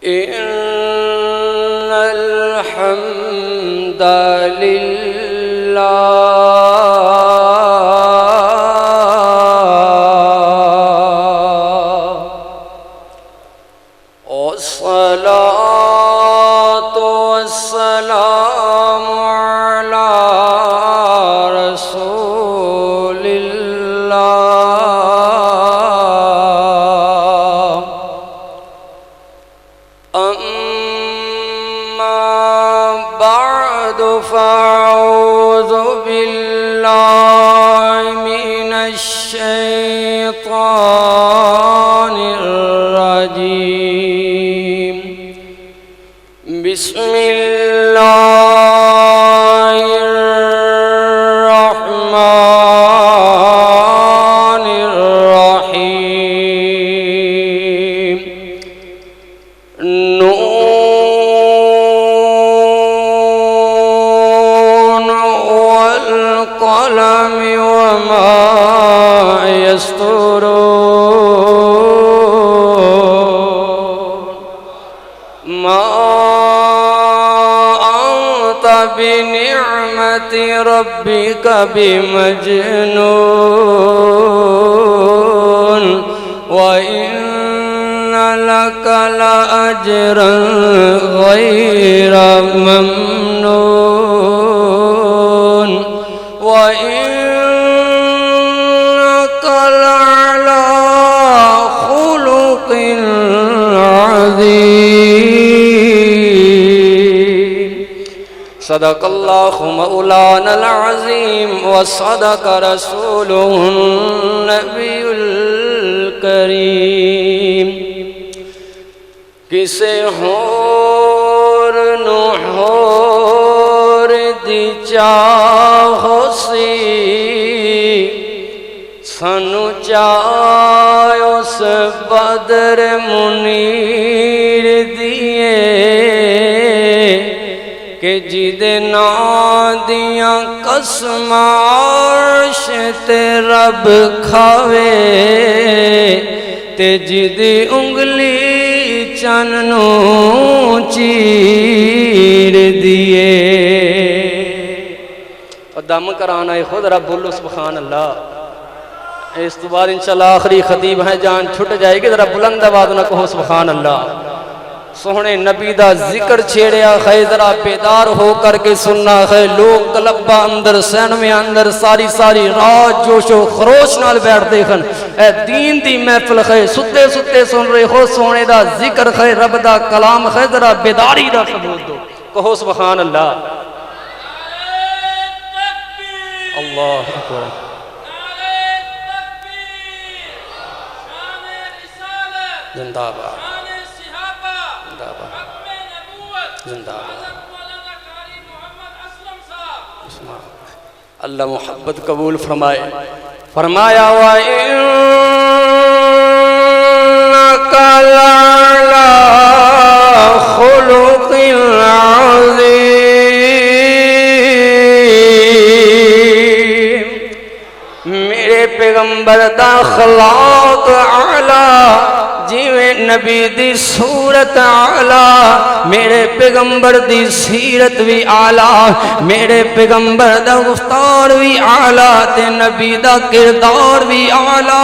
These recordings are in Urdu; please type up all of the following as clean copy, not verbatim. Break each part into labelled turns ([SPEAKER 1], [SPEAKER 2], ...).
[SPEAKER 1] إن الحمد لله والصلاة والسلام على رسول الله أما بعد فأعوذ بالله من الشيطان الرجيم بسم الله الرحمن الرحيم نون والقلم وما يسطرون ما أنت بنعمة ربك بمجنون وإن لك لأجرا غير ممنون وإنك لعلى خلق عظيم صدق الله مولانا العظيم وصدق رسوله النبي الكريم کسے ہور نو ہور دی چاہو سی سانو چاہ اس بدر منیر دیئے کہ جیدے نا دیاں قسم عرش تے رب کھاوے تے جیدی انگلی چننو چیر دیئے اور دم کرانا ہے خود رب بولو سبحان اللہ اس تو بعد انشاءاللہ آخری خطیب ہیں جان چھٹ جائے گی ذرا بلند آواز نہ کہو سبحان اللہ سوہنے نبی دا ذکر چھیڑیا خے ذرا بیدار ہو کر کے سننا خے لوگ کلبہ اندر سینوے اندر ساری رات جوش و خروش نال بیٹھ دیکھن اے دین دی محفل خے ستے سن رہے ہو سوہنے دا ذکر خے رب دا کلام خے ذرا بیداری دا ثبوت دو کہو سبحان اللہ اللہ اکبر زندہ باد زندہ اللہ محبت قبول فرمائے فرمایا وَإِنَّكَ لَعَلَىٰ خُلُقٍ عَظِيمٍ میرے پیغمبر دا اخلاق اعلیٰ جیویں نبی دی صورت اعلیٰ میرے پیغمبر دی سیرت بھی اعلیٰ میرے پیغمبر دا گفتار بھی اعلیٰ تے نبی دا کردار بھی اعلیٰ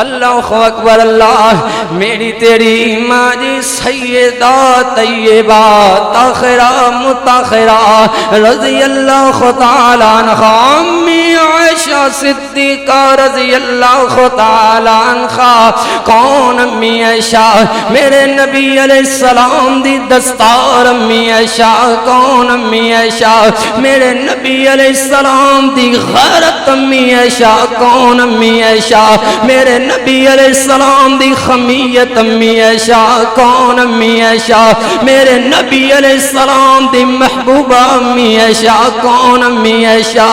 [SPEAKER 1] اللہ اکبر اللہ میری تیری ماں جی سیدہ طیبہ طاہرہ مطہرہ رضی اللہ تعالیٰ عنہا امی عائشہ صدیقہ رضی اللہ تعالیٰ عنہا کون امی عائشہ میرے نبی علیہ السلام دی دستار امی عائشہ کون امی عائشہ میرے نبی علیہ السلام دی غیرت امی عائشہ کون امی عائشہ میرے نبی علیہ السلام دی خمیت امی عائشہ کون امی عائشہ میرے نبی علیہ السلام دی محبوبہ امی عائشہ کون امی عائشہ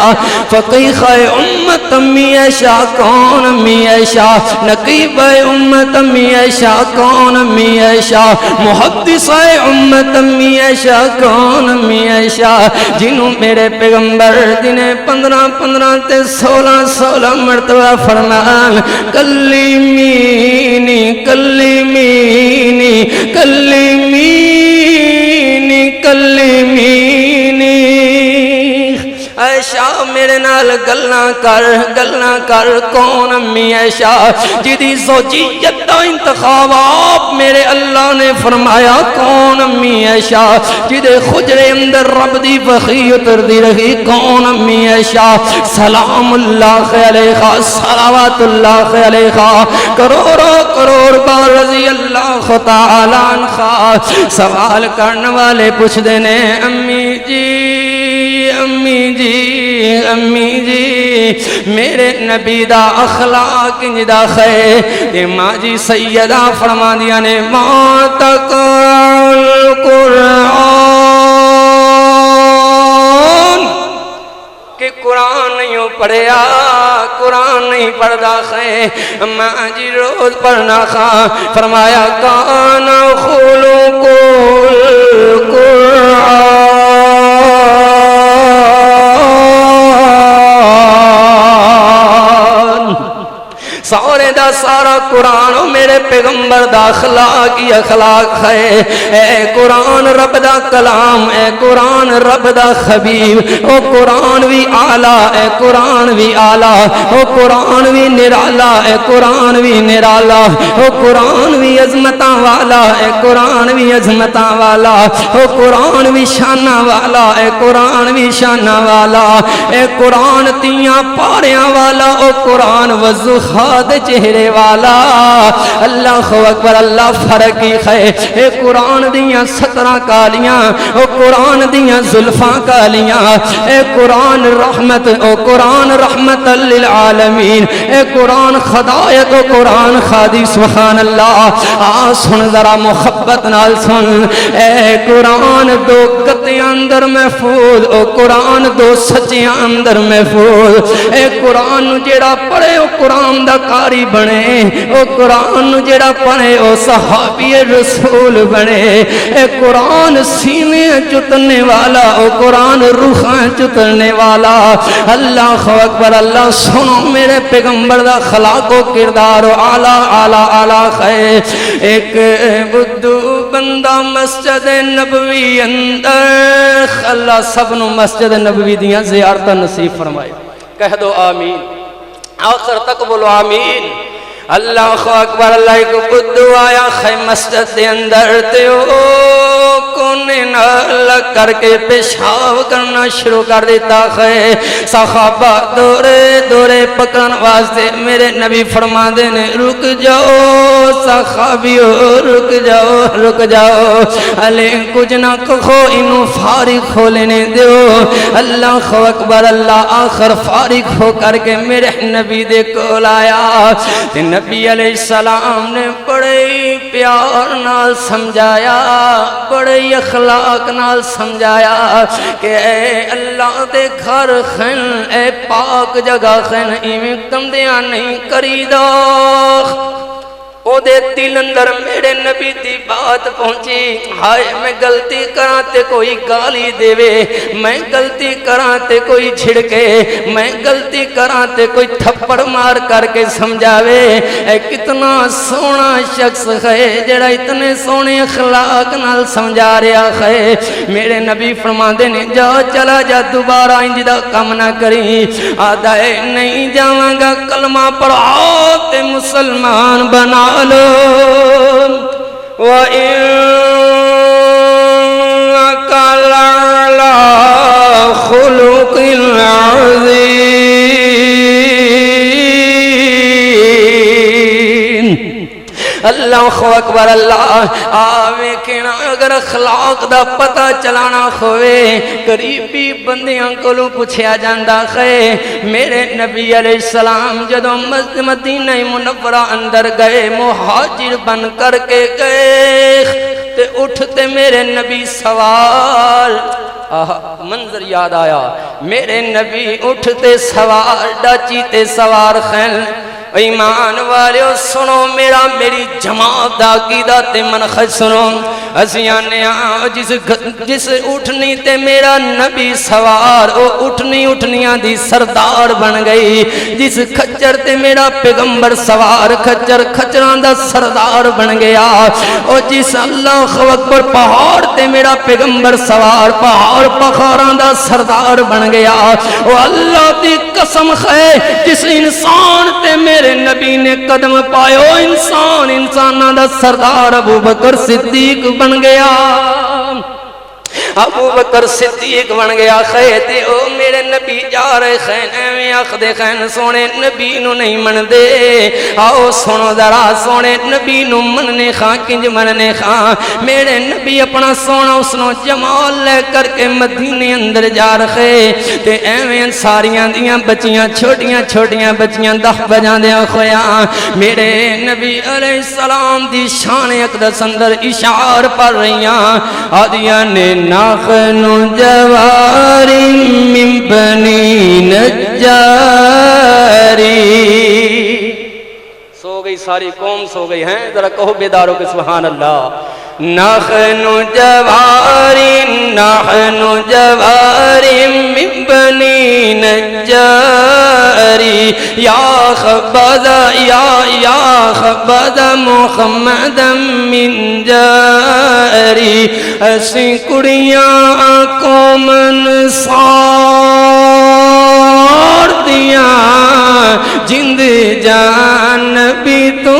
[SPEAKER 1] فقیہ امت امی عائشہ کون امی عائشہ نقیب امت امی عائشہ کون امی عائشہ محدث امت امی عائشہ کون امی عائشہ جنہوں میرے پیغمبر جنہیں 15 تے 16 مرتبہ فرمان کلیمینی کلیمینی کلمینی کلمینی عائشہ میرے نال گلنا کر کون امی عائشہ جدی زوجیت دا انتخاب آپ میرے اللہ نے فرمایا کون امی عائشہ جدے خجرے اندر رب دی وحی اتر دی رہی کون امی عائشہ سلام اللہ علیہ صلوات اللہ علیہ کروڑ بار رضی اللہ تعالیٰ عنہ سوال کرنے والے پوچھ دینے امی جی میرے نبی دا اخلاق انجدہ خیر کہ ماں جی سیدہ فرما دیا نے ماں تک القرآن کہ قرآن نہیں پڑھیا قرآن نہیں پڑھدا خیر ماں جی روز پڑھنا خواہ فرمایا کان خلق القرآن سارے دا سارا قرآن میرے پیغمبر دا اخلاق ہی اخلاق ہے اے قرآن رب دا کلام اے قرآن رب دا خبیب او قرآن بھی آلہ اے قرآن بھی آلہ او قرآن بھی نرالا اے قرآن بھی نرالا او قرآن بھی عظمتاں والا اے قرآن بھی عظمتاں والا او قرآن بھی شانہ والا اے قرآن بھی شانہ والا اے قرآن تیاں پاریاں والا او قرآن وضحا چہرے والا اللہ اکبر اللہ فرق ہی ہے اے قرآن دیاں 17 کالیاں او قرآن دیاں زلفاں کالیاں اے قرآن رحمت او قرآن رحمت للعالمین اے قرآن خدایت او قرآن خادی سبحان اللہ سن ذرا محبت نال سن اے قرآن دو گتے اندر محفوظ او قرآن دو سچے اندر محفوظ اے قرآن جیڑا پڑھے او قرآن دا کاری بنے او قرآن جڑا پڑھے او صحابی رسول بنے اے قرآن سینے چتنے والا او قرآن روحاں چتنے والا اللہ اکبر اللہ سنو میرے پیغمبر دا خلاق و کردار و اعلیٰ ہے ایک بدو بندہ مسجد نبوی اندر اللہ سب نو مسجد نبوی دیاں زیارت نصیب فرمائے کہہ دو آمین آخر تک بولو آمین اللہ اکبر اللہ کو بدو آیا خی مسجد دے اندر تیو کونے نال کر کے پیشاب کرنا شروع کر دیتا خی صحابہ دورے پکڑن واسطے میرے نبی فرما دینے رک جاؤ صحابیو رک جاؤ علی کچھ نہ کھو انہوں فارغ ہو لینے دیو اللہ اکبر اللہ آخر فارغ ہو کر کے میرے نبی دے کول آیا نبی علیہ السلام نے بڑے پیار نال سمجھایا بڑے اخلاق نال سمجھایا کہ اے اللہ دے گھر خن اے پاک جگہ خن ایویں کمدیاں نہیں کری دو او دے دل اندر میرے نبی دی بات پہنچی ہائے میں غلطی کراں تے کوئی گالی دے وے میں غلطی کراں تے کوئی چھڑکے میں غلطی کراں تے کوئی تھپڑ مار کر کے سمجھاوے اے کتنا سونا شخص ہے جڑا اتنے سونے اخلاق نال سمجھا رہا ہے میرے نبی فرماندے نے جا چلا جا دوبارہ انج دا کم نہ کری آدھا اے نہیں جاواں گا کلمہ پڑھا تے مسلمان بنا وَإِنَّكَ لَعَلَى خُلُقٍ عَظِيمٍ اللہ اکبر اللہ آوے کہنا اگر اخلاق دا پتہ چلانا ہوئے قریبی بندیاں کلو پوچھیا جاندہ خے میرے نبی علیہ السلام جدو مدینہ منورہ اندر گئے مہاجر بن کر کے گئے تے اٹھتے میرے نبی سوار منظر یاد آیا میرے نبی اٹھتے سوار ڈاچی تے سوار خیل ایمان والیو سنو میری جماعت دا عقیدہ تے منخج سنو اسیاں نے جس اٹھنی تے میرا نبی سوار او اٹھنی اٹھنیاں دی سردار بن گئی، جس کھچر تے میرا پیغمبر سوار کھچر کھچران دا سردار بن گیا، او جس اللہ اکبر پہاڑ تے میرا پیغمبر سوار پہاڑ پہاڑاں دا سردار بن گیا، او اللہ دی قسم ہے جس انسان تے میرے نبی نے قدم پائے او انساناں دا سردار ابو بکر صدیق بن گیا، ابو بکر صدیق بن گیا۔ خیتے او میرے نبی جا رہے خین ایویں آخدے خین سونے نبی نو نہیں من دے، آؤ سنو ذرا سونے نبی نو مننے خاں کنج مننے خاں، میرے نبی اپنا سونا اسنو جمال لے کر کے مدینے اندر جا رکھے تے ایویں ساریاں دیاں بچیاں چھوٹیاں چھوٹیاں بچیاں 10 بجاں دیاں خویاں میرے نبی علیہ السلام دی شان اقدس اندر اشعار پڑھ رہیاں آدیاں نے نحن جواری من بنی نجاری۔ سو گئی ساری قوم سو گئی ہیں، ذرا کہو بیداروں کے سبحان اللہ۔ نحن جواری من بنی نجاری یا خبد محمد من جاری، ایسی کڑیاں قوم انصار دیاں جند جان بھی تو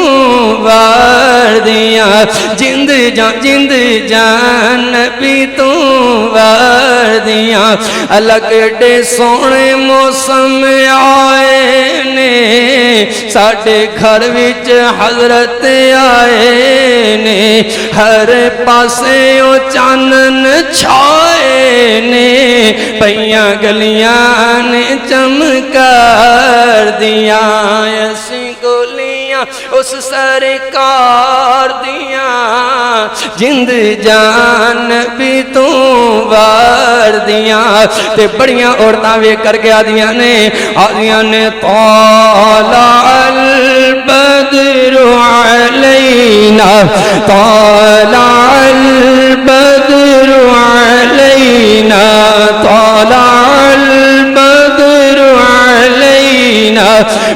[SPEAKER 1] وار دیاں، جند جان بھی تو وار دیاں، لگڑے سونے موسم آئے نے ساڑھے گھر وچ حضرت آئے نے، ہر پاسے او چانن چھائے نے، پیاں گلیاں نے چمکار دیاں، ایسی گولیاں اس سرکار دیاں جند جان بھی تو وار دیاں، تے بڑیاں عورتاں وے کر کے آدیاں نے طالع البدر علینا، طالع البدر علینا، طالع البدر علینا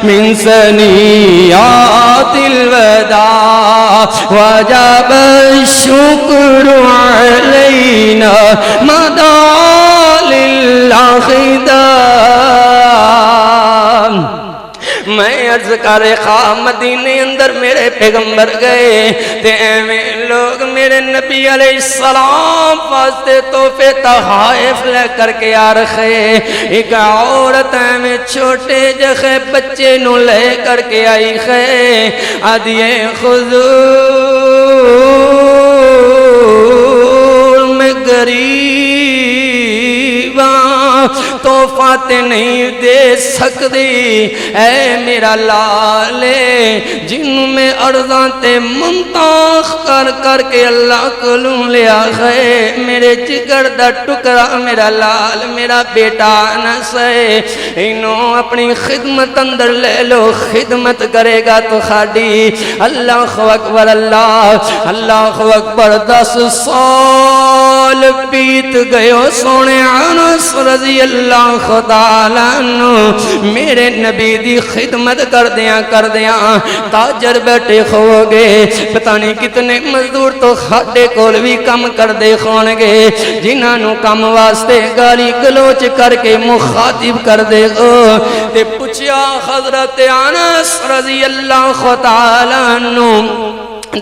[SPEAKER 1] من ثنیات الوداع وجب الشکر علینا مدى للہ خدام۔ میں عرض کرے خواہ مدینے اندر میرے پیغمبر گئے تے ایویں لوگ میرے نبی علیہ السلام واسطے تحفے تحائف لے کر کے آ رکھے، ایک عورت ایویں چھوٹے جخے بچے نو لے کر کے آئی خے آدھیے حضور میں غریباں تحفہ نہیں دے سکتی، اے میرا لالے جن میں عرضاں تے منتاخ کر کر کے اللہ کلوں لیا ہے، میرے جگر دا ٹکرا میرا لال میرا بیٹا نہ سہے، انہوں اپنی خدمت اندر لے لو، خدمت کرے گا تو خاڑی۔ اللہ اکبر اللہ اکبر 10 سال بیت گئے سونے انس رضی اللہ تعالیٰ عنہ میرے نبی دی خدمت کر دیاں تاجر بیٹھے ہو گئے، پتہ نہیں کتنے مزدور تو کھاٹے کول بھی کم کر دے خون گے، جنہاں نو کم واسطے گالی گلوچ کر کے مخاطب کر دے گو تے پوچھیا حضرت انس رضی اللہ تعالیٰ عنہ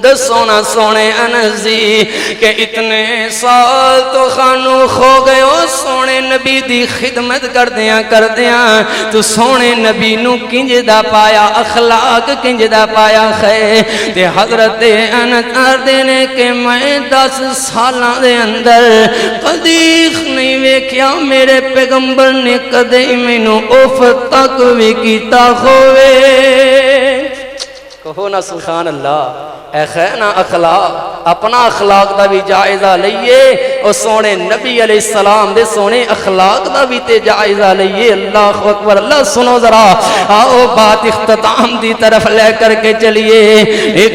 [SPEAKER 1] دسونا سونے انزی کہ اتنے سال تو خانو کھو گئے ہو سونے نبی دی خدمت کر دیاں تو سونے نبی نو کنج دا پایا اخلاق کنج دا پایا خے تے حضرت انس دینے کہ میں 10 سالاں دے اندر قدیخ نہیں ویکھیا میرے پیغمبر نے کدے مینوں اف تک بھی کیتا ہوئے۔ کہو نا سبحان اللہ، اے خینا اخلاق اپنا اخلاق دا بھی جائزہ لئیے اور سونے نبی علیہ السلام دے سونے اخلاق دا بھی تے جائزہ لئیے اللہ اکبر اللہ سنو ذرا آؤ بات اختتام دی طرف لے کر کے چلیے ایک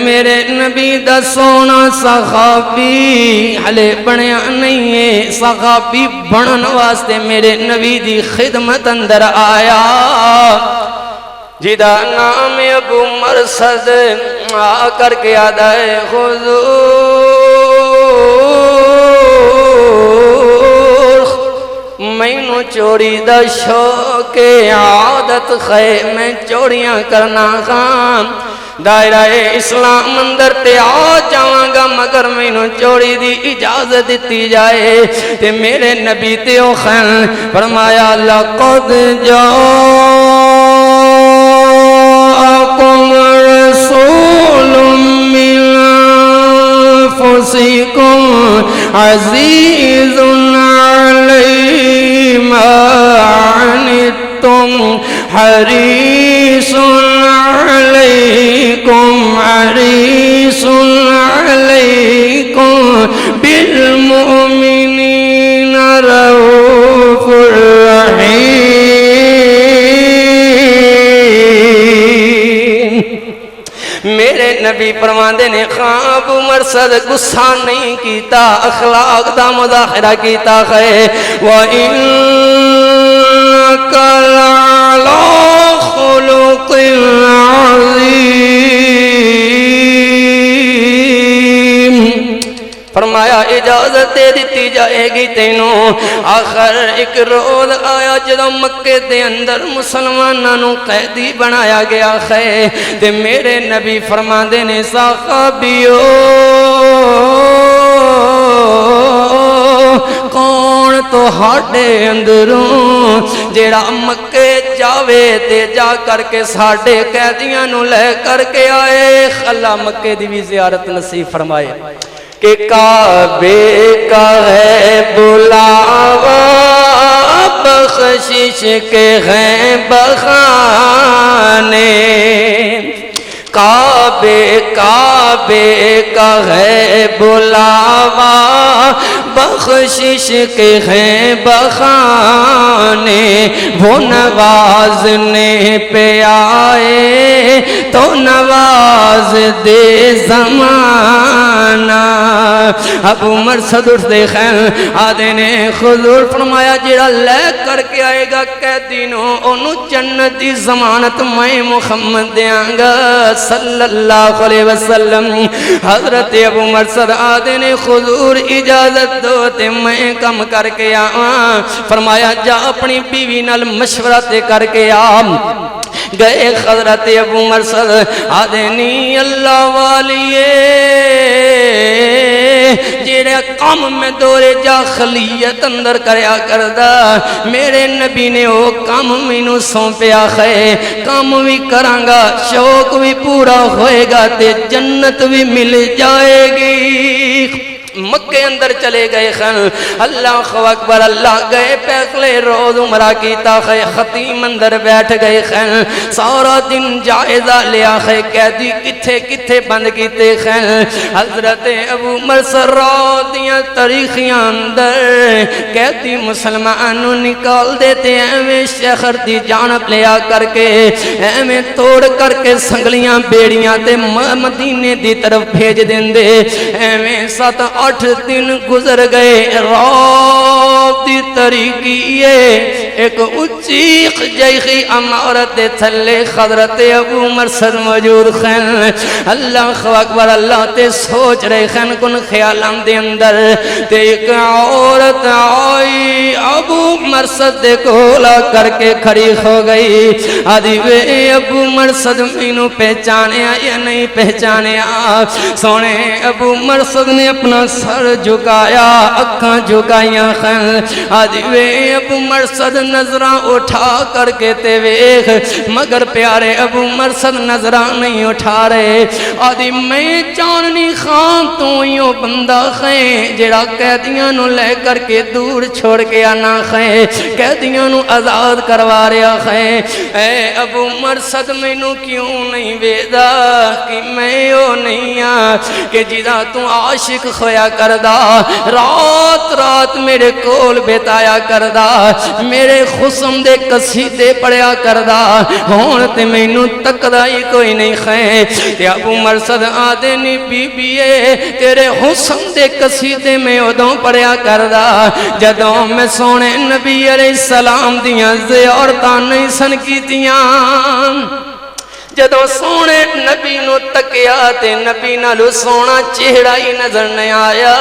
[SPEAKER 1] میرے نبی دا سونا صحابی حلے بنیا نہیں ہے صحابی بنن واسطے میرے نبی دی خدمت اندر آیا جدا نام ابو مرصد آ کر کے آدھا ہے حضور میں نو چوری دا شوق عادت خے میں چوریاں کرنا خام دائرہ اسلام اندر تے آ جاواں گا مگر میں نو چوری دی اجازت دیتی جائے تے میرے نبی تے او خین فرمایا لقد جاءکم رسول من انفسکم عزیز علیہ ما عنتم حریص حریص علیکم بالمؤمنین رؤوف رحیم میرے نبی فرماندے نے خواب مرصد غصہ نہیں کیتا اخلاق دا مظاہرہ کیتا ہے وَإِنَّكَ لَعَلَىٰ خُلُقٍ عَظِيمٍ فرمایا اجازت دے دیتی جائے گی تینوں آخر ایک روز آیا جدو مکے دے اندر مسلمانوں قیدی بنایا گیا ہے تے میرے نبی فرماندے نے صحابیو کون تو ہاڑے اندروں جیڑا مکے جاوے تے جا کر کے ساڑے قیدیاں نو لے کر کے آئے اللہ مکے دی بھی زیارت نصیب فرمائے کہ کعبے کا ہے بلاوا بخشش کے ہیں بخانے کعبے کا ہے بلاوا بخشش کے ہیں بخانے وہ نوازنے پہ آئے تو نواز دے زمانہ ابو مرصد اٹھ دے خیل آدھے نے حضور فرمایا جڑا لے کر کے آئے گا قیدینوں انہوں جنت دی ضمانت میں محمد دیاں گا صلی اللہ علیہ وسلم حضرت ابو مرصد آدھے نے حضور اجازت دو تے میں کم کر کے آؤں فرمایا جا اپنی بیوی نال مشورہ تے کر کے آؤں گئے حضرت ابو مرصد آدھے نی اللہ والیے جیڑے کام میں دور جاہلیت اندر کریا کردہ میرے نبی نے وہ کام مینوں سونپیا ہے کام بھی کرانگا شوق بھی پورا ہوئے گا تے جنت بھی مل جائے گی مکے اندر چلے گئے خن اللہ اکبر اللہ گئے پہلے روز عمرہ کیتا ہے خطیم اندر بیٹھ گئے خن سارا دن جائزہ لیا ہے قیدی کتھے کتھے بند کیتے خن حضرت ابو مرصد دیاں تاریخیاں اندر قیدی مسلمانوں نکال دیتے ایویں شہر دی جانب لیا کر کے ایویں توڑ کر کے سنگلیاں بیڑیاں تے مدینے دی طرف بھیج دیں دے ایویں 7-8 دن گزر گئے رات دی طریقیے ایک اچیق جیخی عمارت دے تھلے حضرت ابو مرصد موجود خین اللہ اکبر اللہ تے سوچ رہے خین کن خیالان دے اندر تے ایک عورت آئی ابو مرصد دے کولا کر کے کھڑی ہو گئی آدھی وے ابو مرصد مینوں پہچانے یا نہیں پہچانے سونے ابو مرصد نے اپنا سر جھکایا اکھاں جھکائیاں خین آدھی وے ابو مرصد نظراں اٹھا کر کے تے ویکھ، مگر پیارے ابو مرثد نظراں نہیں اٹھا رہے۔ آدھی میں چاندنی خان تو یوں بندہ خیں جڑا قیدیاں نو لے کر کے دور چھوڑ کے آنا خیں، قیدیاں نو آزاد کروا رہا خیں۔ اے ابو مرثد مینوں کیوں نہیں ویدا کہ میں او نہیں ہاں کہ جدا تو عاشق خویا کردا، رات رات میرے کول بتایا کردا، میرے خصم دے قصیدے پڑھیا کردا، ہون تے مینوں تکدا ہی کوئی نہیں خیں۔ تے ابو مرثد آدھے نی بی بیے تیرے حسن دے قصیدے میں ادوں پڑھیا کردا جدوں میں سونے نبی علیہ السلام دیاں زیارتاں نہیں سن کیتیاں، جدوں سونے نبی نو تکیا تے نبی نالو سونا چہرہ ہی نظر نہیں آیا۔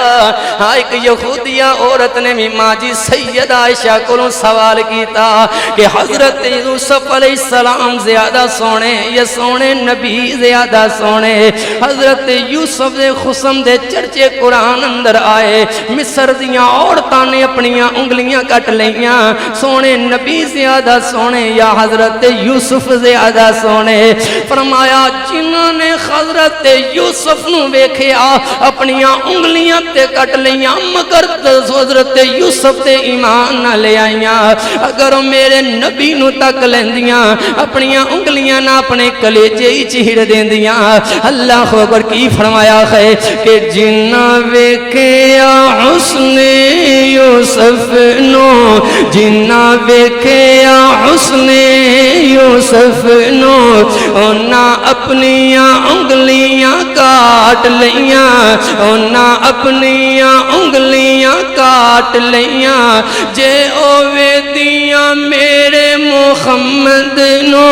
[SPEAKER 1] ہاں ایک یہودیہ عورت نے بھی ماں جی سیدہ عائشہ کو سوال کیتا کہ حضرت یوسف علیہ السلام زیادہ سونے یا سونے نبی زیادہ سونے؟ حضرت یوسف دے خصم دے چرچے قرآن اندر آئے، مصر دیاں عورتاں نے اپنیاں انگلیاں کٹ لیاں، سونے نبی زیادہ سونے یا حضرت یوسف زیادہ سونے؟ فرمایا جنہوں نے حضرت یوسف نو ویکھیا اپنیاں انگلیاں تے کٹ لیاں، مگر حضرت یوسف تے ایمان نہ لے آئیاں۔ اگر میرے نبی نو تک لیندیاں اپنیاں انگلیاں نہ اپنے کلیجے ہی چہر دیندیاں۔ اللہ اکبر کی فرمایا ہے کہ جنہ ویکھیا حسن یوسف نو، جنہ ویکھیا حسن یوسف نو، اونا اپنیاں انگلیاں کاٹ لیاں، اونا اپنیاں انگلیاں کاٹ لیاں۔ جے اوے دیاں میرے محمد نو،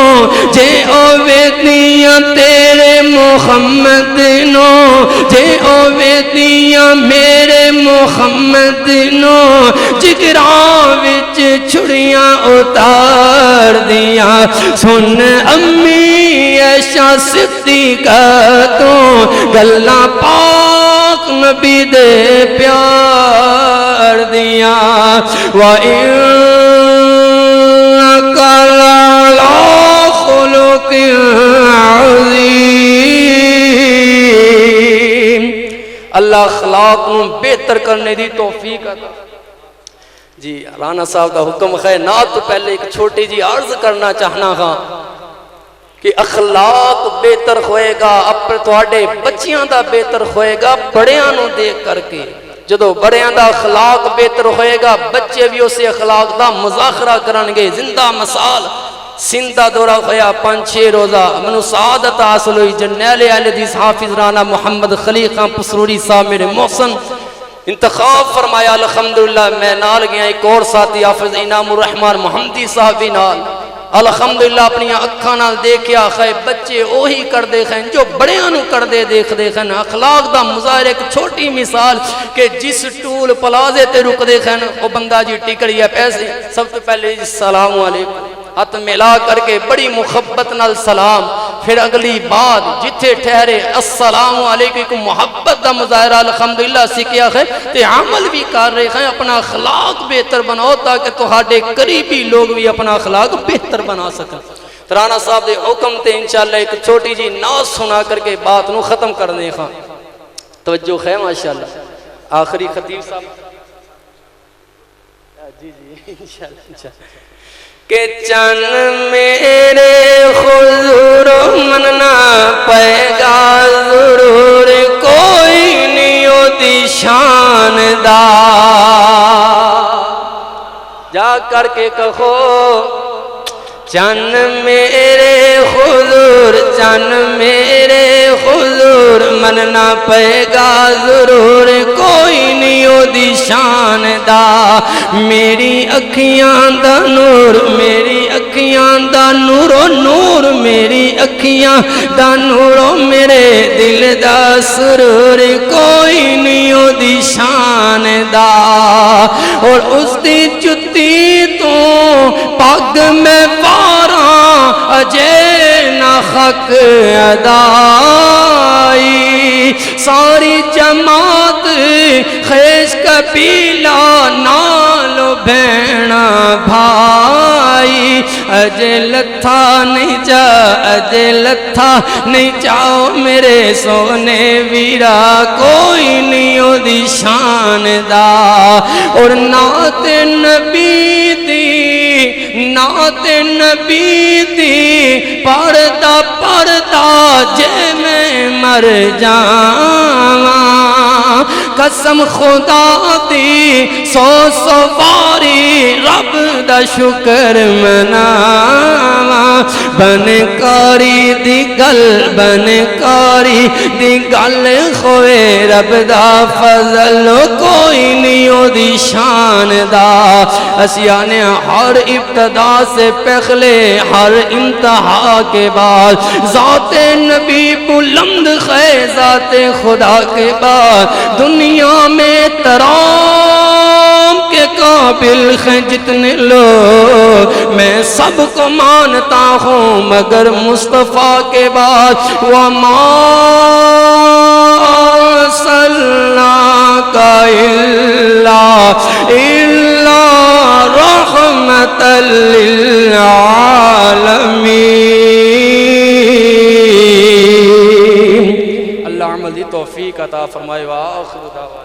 [SPEAKER 1] جے اوے دیاں تیرے محمد نو، جے اوے دیاں میرے محمد نو، جگراں وچ چھڑیاں اتار دیاں۔ سن امی عائشہ صدیقہ تو گلاں پاک نبی دے پیار دیاں۔ وَإِنَّكَ لَعَلَىٰ خُلُقٍ عَظِيمٍ۔ اللہ اخلاق کو بہتر کرنے دی توفیق عطا۔ جی رانا صاحب دا حکم ہے نات تو پہلے ایک چھوٹی جی عرض کرنا چاہنا ہاں کہ اخلاق بہتر ہوئے گا، اپنے تواڈے بچیاں دا بہتر ہوئے گا بڑیاں نو دیکھ کر کے۔ جدو بڑیاں دا اخلاق بہتر ہوئے گا بچے بھی اسے اخلاق دا مذاکرہ کرنگے۔ زندہ مثال سندہ دورہ ہویا 5-6 روزہ منو سعادت حاصل ہوئی، جنیل اہل حدیث حافظ رانا محمد خلیل خان پسروری صاحب میرے محسن انتخاب فرمایا، الحمدللہ میں نال گیا، ایک اور ساتھی حافظ انعام الرحمن محمدی صاحب بھی نال، الحمدللہ اپنی اکھاں نال دیکھیا ہے بچے اوہی کر دے ہیں جو بڑیاں نو کر دے دیکھ دے ہیں۔ اخلاق دا مظاہر ایک چھوٹی مثال کہ جس ٹول پلازے تے رک دے ہیں وہ بندہ جی ٹکڑی ہے پیسے، سب تو پہلے جی السلام علیکم ہاتھ ملا کر کے بڑی محبت نال سلام، پھر اگلی بات جتھے ٹھہرے السلام علیکم، محبت دا مظاہرہ الحمدللہ سکھیا ہے تے عمل بھی کر رہے ہیں۔ اپنا اخلاق بہتر بناؤ تاکہ تہاڈے قریبی لوگ بھی اپنا اخلاق بہتر بنا سکیں۔ رانا صاحب دے حکم تے انشاءاللہ ایک چھوٹی جی ناز سنا کر کے بات نو ختم کرنے خاں، توجہ ہے ماشاءاللہ۔ آخری خطیب صاحب جی انشاءاللہ کہ چن میرے حضور مننا پائے گا ضرور، کوئی نہیں ہوتی شاندار، جا کر کے کہو چن میرے حضور، چن میرے حضور مننا پائے گا ضرور، کوئی نہیں ہوتی شاندار۔ میری اکھیاں دا نور، میری اکھیاں دا نورو نور، میری اکھیاں دا نورو میرے دل دا سرور، کوئی نہیں ہوتی شاندار۔ اور اس دی جتی تو پگ میں پاراں اجے نہ حق ادائی، ساری جماعت خیش قبیلہ نالو بھینا بھائی اجے لتھا نہیں جا اجے لتھا نہیں جاؤ میرے سونے ویرا کوئی نہیں او دی شان دا اور نعت نبی دی نعت نبی دی پڑھتا پڑھتا جے میں مر جاواں قسم خدا دی سو باری رب دا شکر مناواں بن کاری دی گل خوئے رب دا فضل کوئی نہیں او دی شان دا اسیانے ہر ابتدا سے پہلے ہر انتہا کے بعد ذات نبی بلند ہے ذات خدا کے بعد دنیا میں ترام کے قابل ہیں جتنے لوگ میں سب کو مانتا ہوں مگر مصطفیٰ کے بعد وَمَا أَرْسَلْنَاكَ إِلَّا رَحْمَةً لِلْعَالَمِينَ اللہ عمل دی توفیق عطا فرمائے وآخر دعوانا